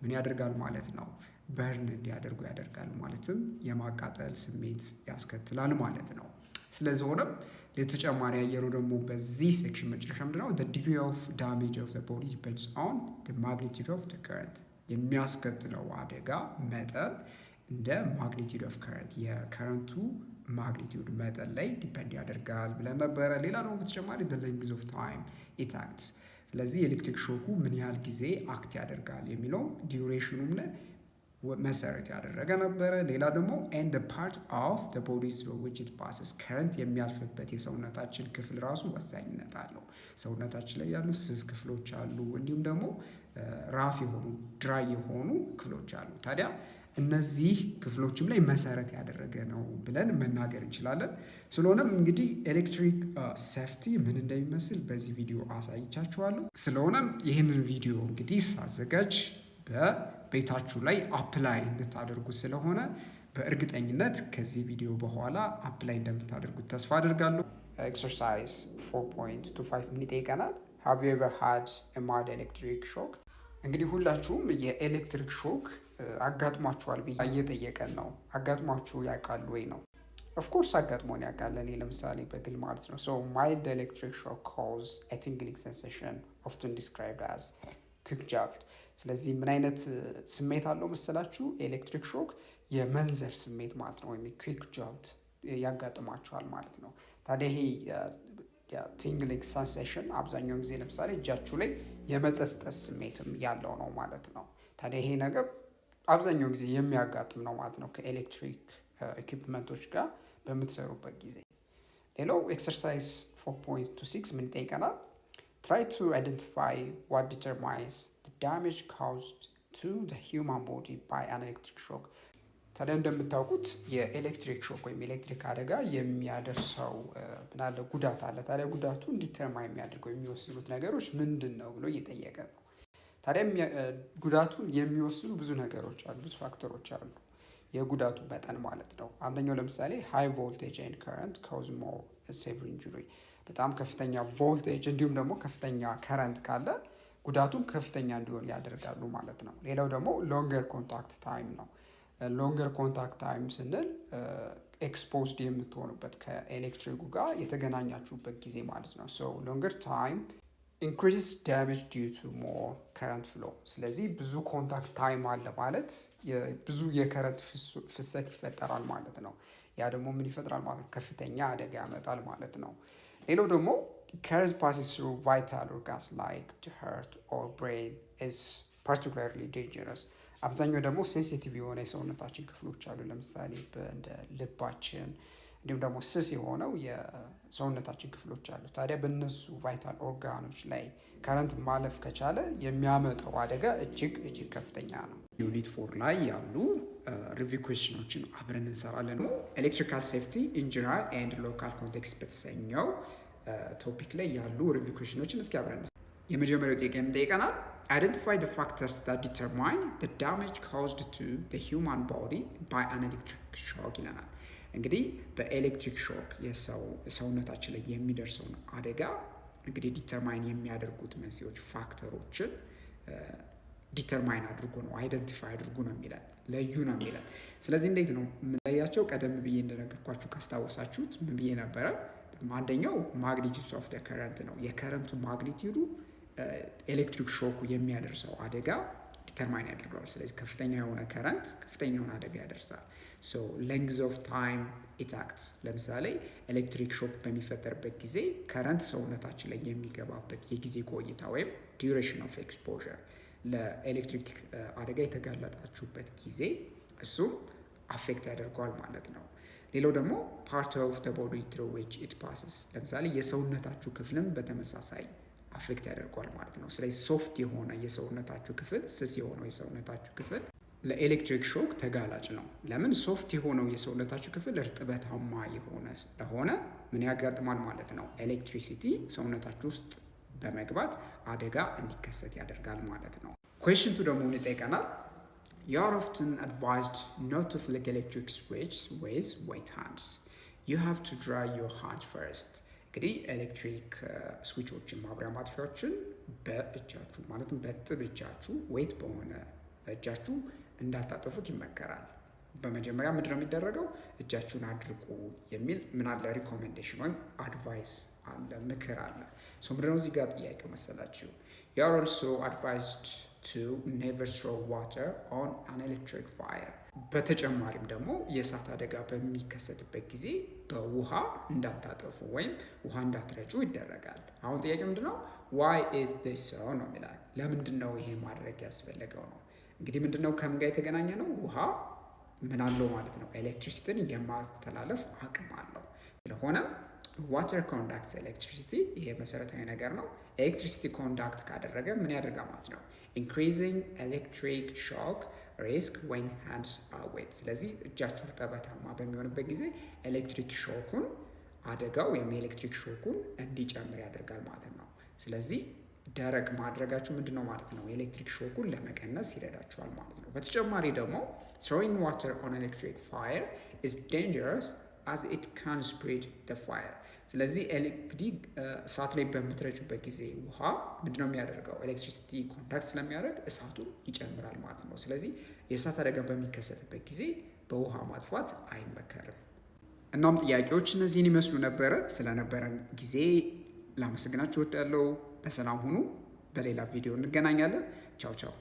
ምን ያደርጋል ማለት ነው? በርን እንዲያደርጉ ያደርጋል። ማለትም የማቃጠል ስሜት ያስከትላል ማለት ነው። ስለዚህ ሆነም ለተጨማሪ ያየነው ደግሞ በዚህ ሴክሽን መጨረሻ ምንድነው? the degree of damage of the body depends on the magnitude of the current። የሚያስከትለው አደጋ መጠን እንደ ማግኒቲዩድ ኦፍ ከረንት የከረንቱ ማግኒቲዩድ መጠን ላይ ዲፔንድ ያደርጋል ብለን ነበረ። ሌላ ደግሞ በተጨማሪ the length of time it acts። ስለዚህ ኤሌክትሪክ ሾኩ ምን ያህል ጊዜ አክት ያደርጋል የሚለው ዲዩሬሽኑም መሰረት ያደረገ ነበረ። ሌላ ደግሞ and the part of the body through which it passes ከረንት የሚያልፍበት የሰውነታችን ክፍል ራሱ ወሳኝነት አለው። ሰውነታችን ላይ ያሉ ስስ ክፍሎች አሉ፣ እንዲሁም ደግሞ ራፍ የሆኑ ድራይ የሆኑ ክፍሎች አሉ። ታዲያ እነዚህ ክፍሎችም ላይ መሰረት ያደረገ ነው ብለን መናገር እንችላለን። ስለሆነም እንግዲህ ኤሌክትሪክ ሴፍቲ ምን እንደሚመስል በዚህ ቪዲዮ አሳይቻችኋለሁ። ስለሆነም ይህንን ቪዲዮ እንግዲህ ሳዘጋጅ በቤታችሁ ላይ አፕላይ እንድታደርጉት ስለሆነ በእርግጠኝነት ከዚህ ቪዲዮ በኋላ አፕላይ እንደምታደርጉት ተስፋ አድርጋለሁ። ኤክሰርሳይዝ 4.25 ምን ይጠይቀናል? Have you ever had a mild electric shock? እንግዲህ ሁላችሁም የኤሌክትሪክ ሾክ አጋጥሟችኋል ብዬ እየጠየቀን ነው። አጋጥሟችሁ ያውቃል ወይ ነው? ኦፍኮርስ አጋጥሞን ያውቃል። እኔ ለምሳሌ በግል ማለት ነው። So mild electric shock cause a tingling sensation often described as quick jolt። ስለዚህ ምን አይነት ስሜት አለው መሰላችሁ? ኤሌክትሪክ ሾክ የመንዘር ስሜት ማለት ነው፣ ወይም ኩዊክ ጆልት ያጋጥማችኋል ማለት ነው። ታዲያ ይሄ ቲንግሊንግ ሰንሴሽን አብዛኛውን ጊዜ ለምሳሌ እጃችሁ ላይ የመጠስጠስ ስሜትም ያለው ነው ማለት ነው። ታዲያ ይሄ ነገር አብዛኛውን ጊዜ የሚያጋጥም ነው ማለት ነው ከኤሌክትሪክ ኢኩፕመንቶች ጋር በምትሰሩበት ጊዜ። ሌላው ኤክሰርሳይዝ 4.26 ምን ይጠይቀናል? Try to identify what determines the damage caused to the human body by an electric shock። ታዲያ እንደምታውቁት የኤሌክትሪክ ሾክ ወይም ኤሌክትሪክ አደጋ የሚያደርሰው ምናለ ጉዳት አለ። ታዲያ ጉዳቱን ዲተርማይን የሚያደርገው የሚወስኑት ነገሮች ምንድን ነው ብሎ እየጠየቀ ነው። ታዲያ ጉዳቱን የሚወስኑ ብዙ ነገሮች አሉ፣ ብዙ ፋክተሮች አሉ። የጉዳቱ መጠን ማለት ነው። አንደኛው ለምሳሌ ሃይ ቮልቴጅ ኤንድ ከረንት ካውዝ ሞር ሴቨር ኢንጁሪ። በጣም ከፍተኛ ቮልቴጅ እንዲሁም ደግሞ ከፍተኛ ከረንት ካለ ጉዳቱን ከፍተኛ እንዲሆን ያደርጋሉ ማለት ነው። ሌላው ደግሞ ሎንገር ኮንታክት ታይም ነው። ሎንገር ኮንታክት ታይም ስንል ኤክስፖዝድ የምትሆኑበት ከኤሌክትሪኩ ጋር የተገናኛችሁበት ጊዜ ማለት ነው። ሶ ሎንገር ታይም ኢንክሪዝ ዳሜጅ ዲዩ ቱ ሞር ከረንት ፍሎ። ስለዚህ ብዙ ኮንታክት ታይም አለ ማለት ብዙ የከረንት ፍሰት ይፈጠራል ማለት ነው። ያ ደግሞ ምን ይፈጥራል ማለት ነው? ከፍተኛ አደጋ ያመጣል ማለት ነው። ሌላው ደግሞ current passes through vital organs like the heart or brain is particularly dangerous። አብዛኛው ደግሞ ሴንሲቲቭ የሆነ የሰውነታችን ክፍሎች አሉ። ለምሳሌ እንደ ልባችን እንዲሁም ደግሞ ስስ የሆነው የሰውነታችን ክፍሎች አሉ። ታዲያ በእነሱ ቫይታል ኦርጋኖች ላይ ከረንት ማለፍ ከቻለ የሚያመጣው አደጋ እጅግ ከፍተኛ ነው። ዩኒት 4 ላይ ያሉ ሪቪው ኩዌስችኖችን አብረን እንሰራለን። ኤሌክትሪካል ሴፍቲ ኢን ጀነራል ኤንድ ሎካል ኮንቴክስት በተሰኘው ቶፒክ ላይ ያሉ ሪቪው ኩዌስችኖችን እስኪ አብረን የመጀመሪያው ጥያቄ ጠይቀናል። Identify the factors that determine the damage caused to the human body by an electric shock ይለናል። እንግዲህ በኤሌክትሪክ ሾክ ሰውነታችን ላይ የሚደርሰውን አደጋ እንግዲህ ዲተርማይን የሚያደርጉት መንስኤዎች ፋክተሮችን ዲተርማይን አድርጎ ነው፣ አይደንቲፋይ አድርጎ ነው የሚለን፣ ለዩ ነው የሚለን። ስለዚህ እንዴት ነው የምንለያቸው? ቀደም ብዬ እንደነገርኳችሁ ካስታወሳችሁት ምን ብዬ ነበረ? አንደኛው ማግኒቲዩድ ኦፍ ደ ከረንት ነው። የከረንቱ ማግኒቲዩዱ ኤሌክትሪክ ሾኩ የሚያደርሰው አደጋ ዲተርማይን ያደርገዋል። ስለዚህ ከፍተኛ የሆነ ከረንት ከፍተኛ የሆነ አደጋ ያደርሳል። ሶ ሌንግዝ ኦፍ ታይም ኢት አክትስ። ለምሳሌ ኤሌክትሪክ ሾክ በሚፈጠርበት ጊዜ ከረንት ሰውነታችን ላይ የሚገባበት የጊዜ ቆይታ ወይም ዲዩሬሽን ኦፍ ኤክስፖዠር ለኤሌክትሪክ አደጋ የተጋለጣችሁበት ጊዜ እሱም አፌክት ያደርገዋል ማለት ነው። ሌላው ደግሞ ፓርት ኦፍ ዘ ቦዲ ትሩ ዊች ኢት ፓስስ። ለምሳሌ የሰውነታችሁ ክፍልም በተመሳሳይ አፌክት ያደርገዋል ማለት ነው። ስለዚህ ሶፍት የሆነ የሰውነታችሁ ክፍል፣ ስስ የሆነው የሰውነታችሁ ክፍል ለኤሌክትሪክ ሾክ ተጋላጭ ነው። ለምን? ሶፍት የሆነው የሰውነታችሁ ክፍል እርጥበታማ የሆነ ስለሆነ ምን ያጋጥማል ማለት ነው? ኤሌክትሪሲቲ ሰውነታችሁ ውስጥ በመግባት አደጋ እንዲከሰት ያደርጋል ማለት ነው። ኩዌስችን ቱ ደግሞ ምን ይጠይቀናል? You are often advised not to flick electric switch with wet hands. You have to dry your hands first. እንግዲህ ኤሌክትሪክ ስዊቾችን ማብሪያ ማጥፊያዎችን በእጃችሁ ማለትም በእርጥብ እጃችሁ ዌት በሆነ እጃችሁ እንዳታጠፉት ይመከራል። በመጀመሪያ ምንድን ነው የሚደረገው? እጃችሁን አድርቁ የሚል ምን አለ? ሪኮሜንዴሽን ወይም አድቫይስ አለ፣ ምክር አለ። ምንድነው እዚህ ጋር ጥያቄው መሰላችሁ? You are also advised to never throw water on an electric fire. በተጨማሪም ደግሞ የእሳት አደጋ በሚከሰትበት ጊዜ በውሃ እንዳታጠፉ ወይም ውሃ እንዳትረጩ ይደረጋል። አሁን ጥያቄ ምንድነው? why is this so ነው የሚላል። ለምንድን ነው ይሄ ማድረግ ያስፈለገው ነው? እንግዲህ ምንድነው ከምን ጋር የተገናኘ ነው? ውሃ ምን አለው ማለት ነው? ኤሌክትሪሲቲን የማስተላለፍ አቅም አለው። ስለሆነም ዋተር ኮንዳክትስ ኤሌክትሪሲቲ፣ ይሄ መሰረታዊ ነገር ነው። ኤሌክትሪሲቲ ኮንዳክት ካደረገ ምን ያደርጋል ማለት ነው? ኢንክሪዚንግ ኤሌክትሪክ ሾክ ሪስክ ዌን ሃንድስ አር ዌት። ስለዚህ እጃችሁ እርጥበታማ በሚሆንበት ጊዜ ኤሌክትሪክ ሾኩን አደጋው ወይም የኤሌክትሪክ ሾኩን እንዲጨምር ያደርጋል ማለት ነው። ስለዚህ ደረቅ ማድረጋችሁ ምንድን ነው ማለት ነው? ኤሌክትሪክ ሾኩን ለመቀነስ ይረዳችኋል ማለት ነው። በተጨማሪ ደግሞ throwing water on electric fire is dangerous as it can spread the fire። ስለዚህ እንግዲህ እሳት ላይ በምትረጩበት ጊዜ ውሃ ምንድነው የሚያደርገው? ኤሌክትሪሲቲ ኮንዳክት ስለሚያደርግ እሳቱን ይጨምራል ማለት ነው። ስለዚህ የእሳት አደጋ በሚከሰትበት ጊዜ በውሃ ማጥፋት አይመከርም። እናም ጥያቄዎች እነዚህን ይመስሉ ነበረ። ስለነበረን ጊዜ ላመሰግናችሁ እወዳለሁ። በሰላም ሁኑ። በሌላ ቪዲዮ እንገናኛለን። ቻው ቻው።